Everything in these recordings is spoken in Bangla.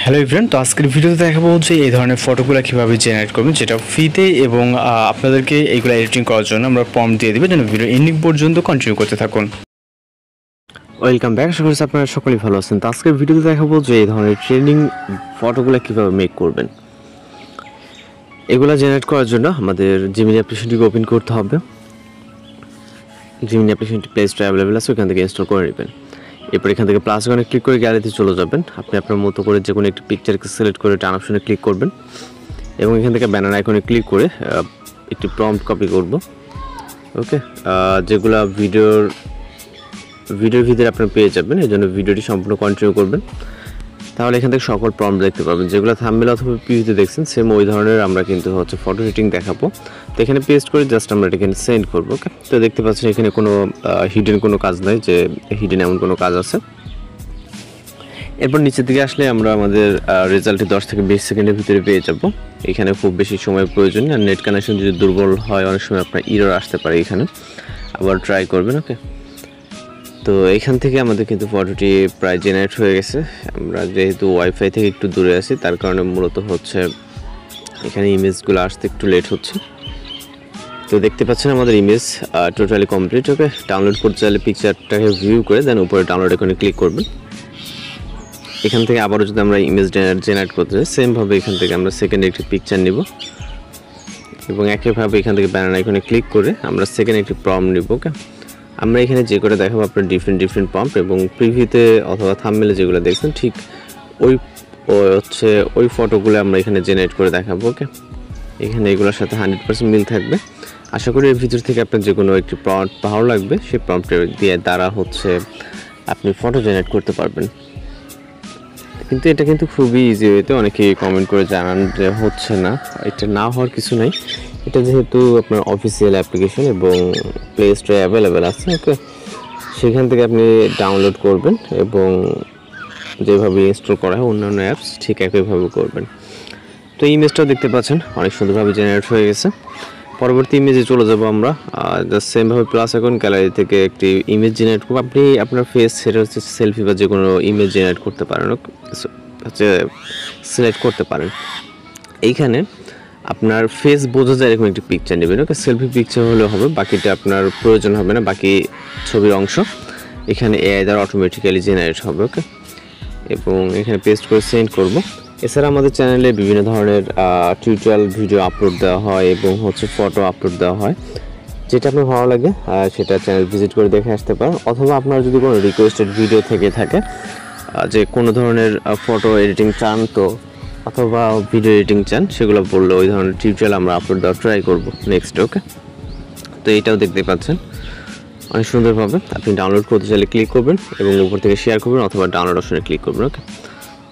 হ্যালো এভরিওয়ান, তো আজকের ভিডিওতে দেখাবো হচ্ছে এই ধরনের ফটোগুলো কীভাবে জেনারেট করবেন, যেটা ফ্রিতে এবং আপনাদেরকে এইগুলো এডিটিং করার জন্য আমরা প্রম্পট দিয়ে দেবো, যেন ভিডিও এন্ডিং পর্যন্ত কন্টিনিউ করতে থাকুন। ওয়েলকাম ব্যাক, আশা করছি আপনারা সকলেই ভালো আছেন। তো আজকের ভিডিওতে দেখাবো যে এই ধরনের ট্রেন্ডিং ফটোগুলো কীভাবে মেক করবেন। এগুলো জেনারেট করার জন্য আমাদের জিমিনি অ্যাপ্লিকেশনটিকে ওপেন করতে হবে। জিমিনি অ্যাপ্লিকেশনটি প্লে স্টোরে অ্যাভেলেবেল আছে, ওখান থেকে ইনস্টল করে নেবেন। এরপর এখান থেকে প্লাস আইকনে ক্লিক করে গ্যালারিতে চলে যাবেন। আপনি আপনার মতো করে যে কোনো একটি পিকচারকে সিলেক্ট করে টার্ন অপশনে ক্লিক করবেন এবং এখান থেকে ব্যানার আইকনে ক্লিক করে একটি প্রম্পট কপি করব। ওকে, যেগুলো ভিডিওর ভিতরে আপনি পেয়ে যাবেন, এই জন্য ভিডিওটি সম্পূর্ণ কন্টিনিউ করবেন। তাহলে এখান থেকে সকল প্রম্পট দেখতে পাবেন, যেগুলো থাম্বনেল অথবা পিভিতে দেখছেন সেম ওই ধরনের আমরা কিন্তু হচ্ছে ফটো এডিটিং দেখাবো। তো এখানে পেস্ট করে জাস্ট আমরা এখানে সেন্ড করবো। ওকে, তো দেখতে পাচ্ছেন এখানে কোনো হিডেন কোনো কাজ নাই, যে হিডেন এমন কোনো কাজ আছে। এরপর নিচের দিকে আসলে আমরা আমাদের রেজাল্টটি 10 থেকে 20 সেকেন্ডের ভিতরে পেয়ে যাব। এখানে খুব বেশি সময় প্রয়োজন, আর নেট কানেকশন যদি দুর্বল হয় অনেক সময় আপনার এরর আসতে পারে। এখানে আবার ট্রাই করবেন। ওকে, তো এখান থেকে আমাদের কিন্তু ফটোটি প্রায় জেনারেট হয়ে গেছে। আমরা যেহেতু ওয়াইফাই থেকে একটু দূরে আছি, তার কারণে মূলত হচ্ছে এখানে ইমেজগুলো আসতে একটু লেট হচ্ছে। তো দেখতে পাচ্ছেন আমাদের ইমেজ টোটালি কমপ্লিট। ওকে, ডাউনলোড করতে চাইলে পিকচারটাকে ভিউ করে দেন উপরে ডাউনলোড এখানে ক্লিক করবেন। এখান থেকে আবারও যদি আমরা ইমেজ জেনারেট করতে চাই, সেমভাবে এখান থেকে আমরা সেকেন্ডে একটি পিকচার নিব এবং একইভাবে এখান থেকে ব্যানার আইকনে ক্লিক করে আমরা সেকেন্ড একটি প্রম্পট নিব। ওকে, আমরা এখানে যে করে দেখাবো আপনার ডিফারেন্ট প্রম্পট, এবং প্রিভিউতে অথবা থাম্বনেলে যেগুলো দেখছেন ঠিক ওই ফটোগুলো আমরা এখানে জেনারেট করে দেখাবো। ওকে, এখানে এগুলোর সাথে 100% মিল থাকবে। আশা করি এর ভিতর থেকে আপনার যে কোনো একটি প্রম্পট ভালো লাগবে, সেই প্রম্পটের দিয়ে দ্বারা হচ্ছে আপনি ফটো জেনারেট করতে পারবেন। কিন্তু এটা কিন্তু খুবই ইজি ওয়েতে, অনেকেই কমেন্ট করে জানান যে হচ্ছে না। এটা না হওয়ার কিছু নাই, এটা যেহেতু আপনার অফিসিয়াল অ্যাপ্লিকেশন এবং প্লে স্টোরে অ্যাভেলেবেল আছে। ওকে, সেখান থেকে আপনি ডাউনলোড করবেন এবং যেভাবে ইনস্টল করা হয় অন্যান্য অ্যাপস ঠিক একইভাবে করবেন। তো ইমেজটাও দেখতে পাচ্ছেন অনেক সুন্দরভাবে জেনারেট হয়ে গেছে। পরবর্তী ইমেজে চলে যাব আমরা। জাস্ট সেমভাবে প্লাস এখন গ্যালারি থেকে একটি ইমেজ জেনারেট করব। আপনি আপনার ফেস, সেটা হচ্ছে সেলফি বা যে কোনো ইমেজ জেনারেট করতে পারেন, হচ্ছে সিলেক্ট করতে পারেন। এইখানে আপনার ফেস বোঝা যায় এরকম একটি পিকচার নেবেন। ওকে, সেলফি পিকচার হলেও হবে, বাকিটা আপনার প্রয়োজন হবে না। বাকি ছবির অংশ এখানে এআই দ্বারা অটোমেটিক্যালি জেনারেট হবে। ওকে, এবং এখানে পেস্ট করে সেন্ড করব। এছাড়া আমাদের চ্যানেলে বিভিন্ন ধরনের টিউটোরিয়াল ভিডিও আপলোড দেওয়া হয় এবং হচ্ছে ফটো আপলোড দেওয়া হয়। যেটা আপনার ভালো লাগে সেটা চ্যানেল ভিজিট করে দেখে আসতে পারেন, অথবা আপনার যদি কোনো রিকোয়েস্টেড ভিডিও থেকে থাকে যে কোনো ধরনের ফটো এডিটিং চান, তো অথবা ভিডিও এডিটিং চান, সেগুলো বললে ওই ধরনের টিউটোরিয়াল আমরা আপলোড দেওয়ার ট্রাই করবো নেক্সট। ওকে, তো এইটাও দেখতে পাচ্ছেন অনেক সুন্দরভাবে। আপনি ডাউনলোড করতে চাইলে ক্লিক করবেন এবং উপর থেকে শেয়ার করবেন অথবা ডাউনলোড অপশনে ক্লিক করবেন। ওকে,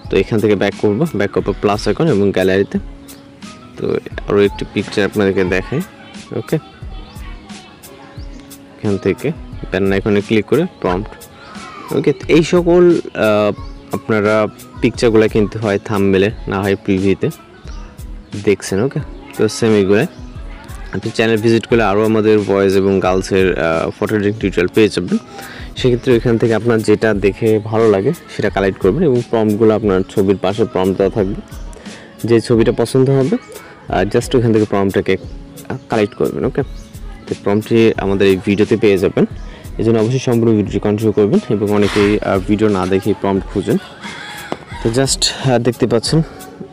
তো এখান থেকে ব্যাক করবো, ব্যাক করবো প্লাস আইকন এবং গ্যালারিতে। তো আরও একটি পিকচার আপনাদেরকে দেখাই। ওকে, এখান থেকে ব্যানার আইকনে ক্লিক করে প্রম্পট। ওকে, এই সকল আপনারা পিকচারগুলো কিন্তু হয় থাম্বনেলে, না হয় প্রিভিউতে দেখছেন। ওকে, তো সেম এইগুলো আপনি চ্যানেল ভিজিট করলে আরও আমাদের বয়েজ এবং গার্লসের ফটো এডিটিং টিউটোরিয়াল পেয়ে যাবেন। সেক্ষেত্রে এখান থেকে আপনার যেটা দেখে ভালো লাগে সেটা কালেক্ট করবেন এবং প্রম্পটগুলো আপনার ছবির পাশে প্রম্পট দেওয়া থাকবে। যে ছবিটা পছন্দ হবে জাস্ট ওখান থেকে প্রম্পটটাকে কালেক্ট করবেন। ওকে, তো প্রম্পটটি আমাদের এই ভিডিওতে পেয়ে যাবেন, এই জন্য অবশ্যই সম্পূর্ণ ভিডিওটি কন্টিনিউ করবেন। এবং অনেকেই ভিডিও না দেখেই প্রম্পট খুঁজেন। তো জাস্ট দেখতে পাচ্ছেন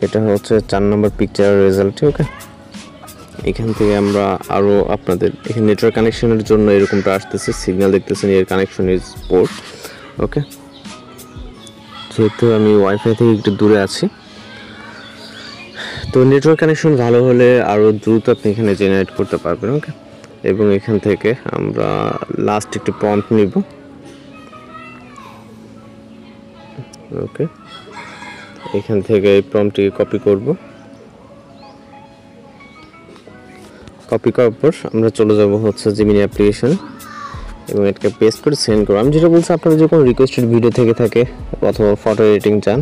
এটা হচ্ছে 4 নম্বর পিকচার রেজাল্টটি। ওকে, এখান থেকে আমরা আরও আপনাদের এখানে নেটওয়ার্ক কানেকশনের জন্য এরকমটা আসতেছে, সিগন্যাল দেখতেছেন, এর কানেকশন ইজ পোর্ট। ওকে, যেহেতু আমি ওয়াইফাই থেকে একটু দূরে আছি, তো নেটওয়ার্ক কানেকশন ভালো হলে আরও দ্রুত আপনি এখানে জেনারেট করতে পারবেন। ওকে, এবং এখান থেকে আমরা লাস্ট একটি প্রম্পট নিব। ওকে, এখান থেকে এই প্রম্পটটিকে কপি করব। কপি করার পর আমরা চলে যাব হচ্ছে জিমিনি অ্যাপ্লিকেশন এবং এটাকে পেস্ট করে সেন্ড করব। আমি যেটা বলছি, আপনাদের যে কোনো রিকোয়েস্টেড ভিডিও থেকে থাকে অথবা ফটো এডিটিং চান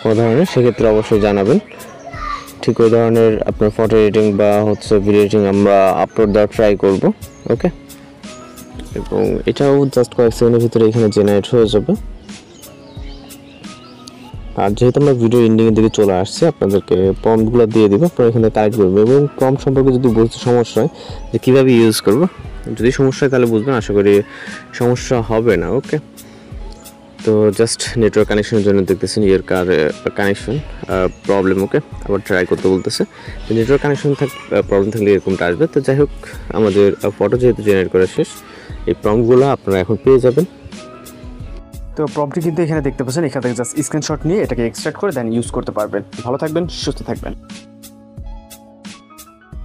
কোনো ধরনের, সেক্ষেত্রে অবশ্যই জানাবেন। ঠিক ওই ধরনের আপনার ফটো এডিটিং বা হচ্ছে ভিডিও এডিটিং আমরা আপলোড দেওয়ার ট্রাই করব। ওকে, এবং এটাও জাস্ট কয়েক সেকেন্ডের ভিতরে এখানে জেনারেট হয়ে যাবে। আর যেহেতু আমরা ভিডিও এন্ডিংয়ের দিকে চলে আসছি, আপনাদেরকে প্রম্পটগুলো দিয়ে দিব, আপনারা এখানে কালেক্ট করবেন। এবং প্রম্পট সম্পর্কে যদি বুঝতে সমস্যা হয় যে কীভাবে ইউজ করবো, যদি সমস্যা হয় তাহলে বুঝবেন, আশা করি সমস্যা হবে না। ওকে, তো জাস্ট নেটওয়ার্ক কানেকশনের জন্য দেখতেছেন ইয়ার কানেকশন প্রবলেম। ওকে, আবার ট্রাই করতে বলতেছে। তো নেটওয়ার্ক কানেকশন প্রবলেম থাকলে এরকমটা আসবে। তো যাই হোক, আমাদের ফটো যেহেতু জেনারেট করা শেষ, এই প্রম্পটগুলো আপনারা এখন পেয়ে যাবেন। তো প্রম্পটটি কিন্তু এখানে দেখতে পাচ্ছেন, এখান থেকে জাস্ট স্ক্রিনশট নিয়ে এটাকে এক্সট্রাক্ট করে দেন ইউজ করতে পারবেন। ভালো থাকবেন, সুস্থ থাকবেন।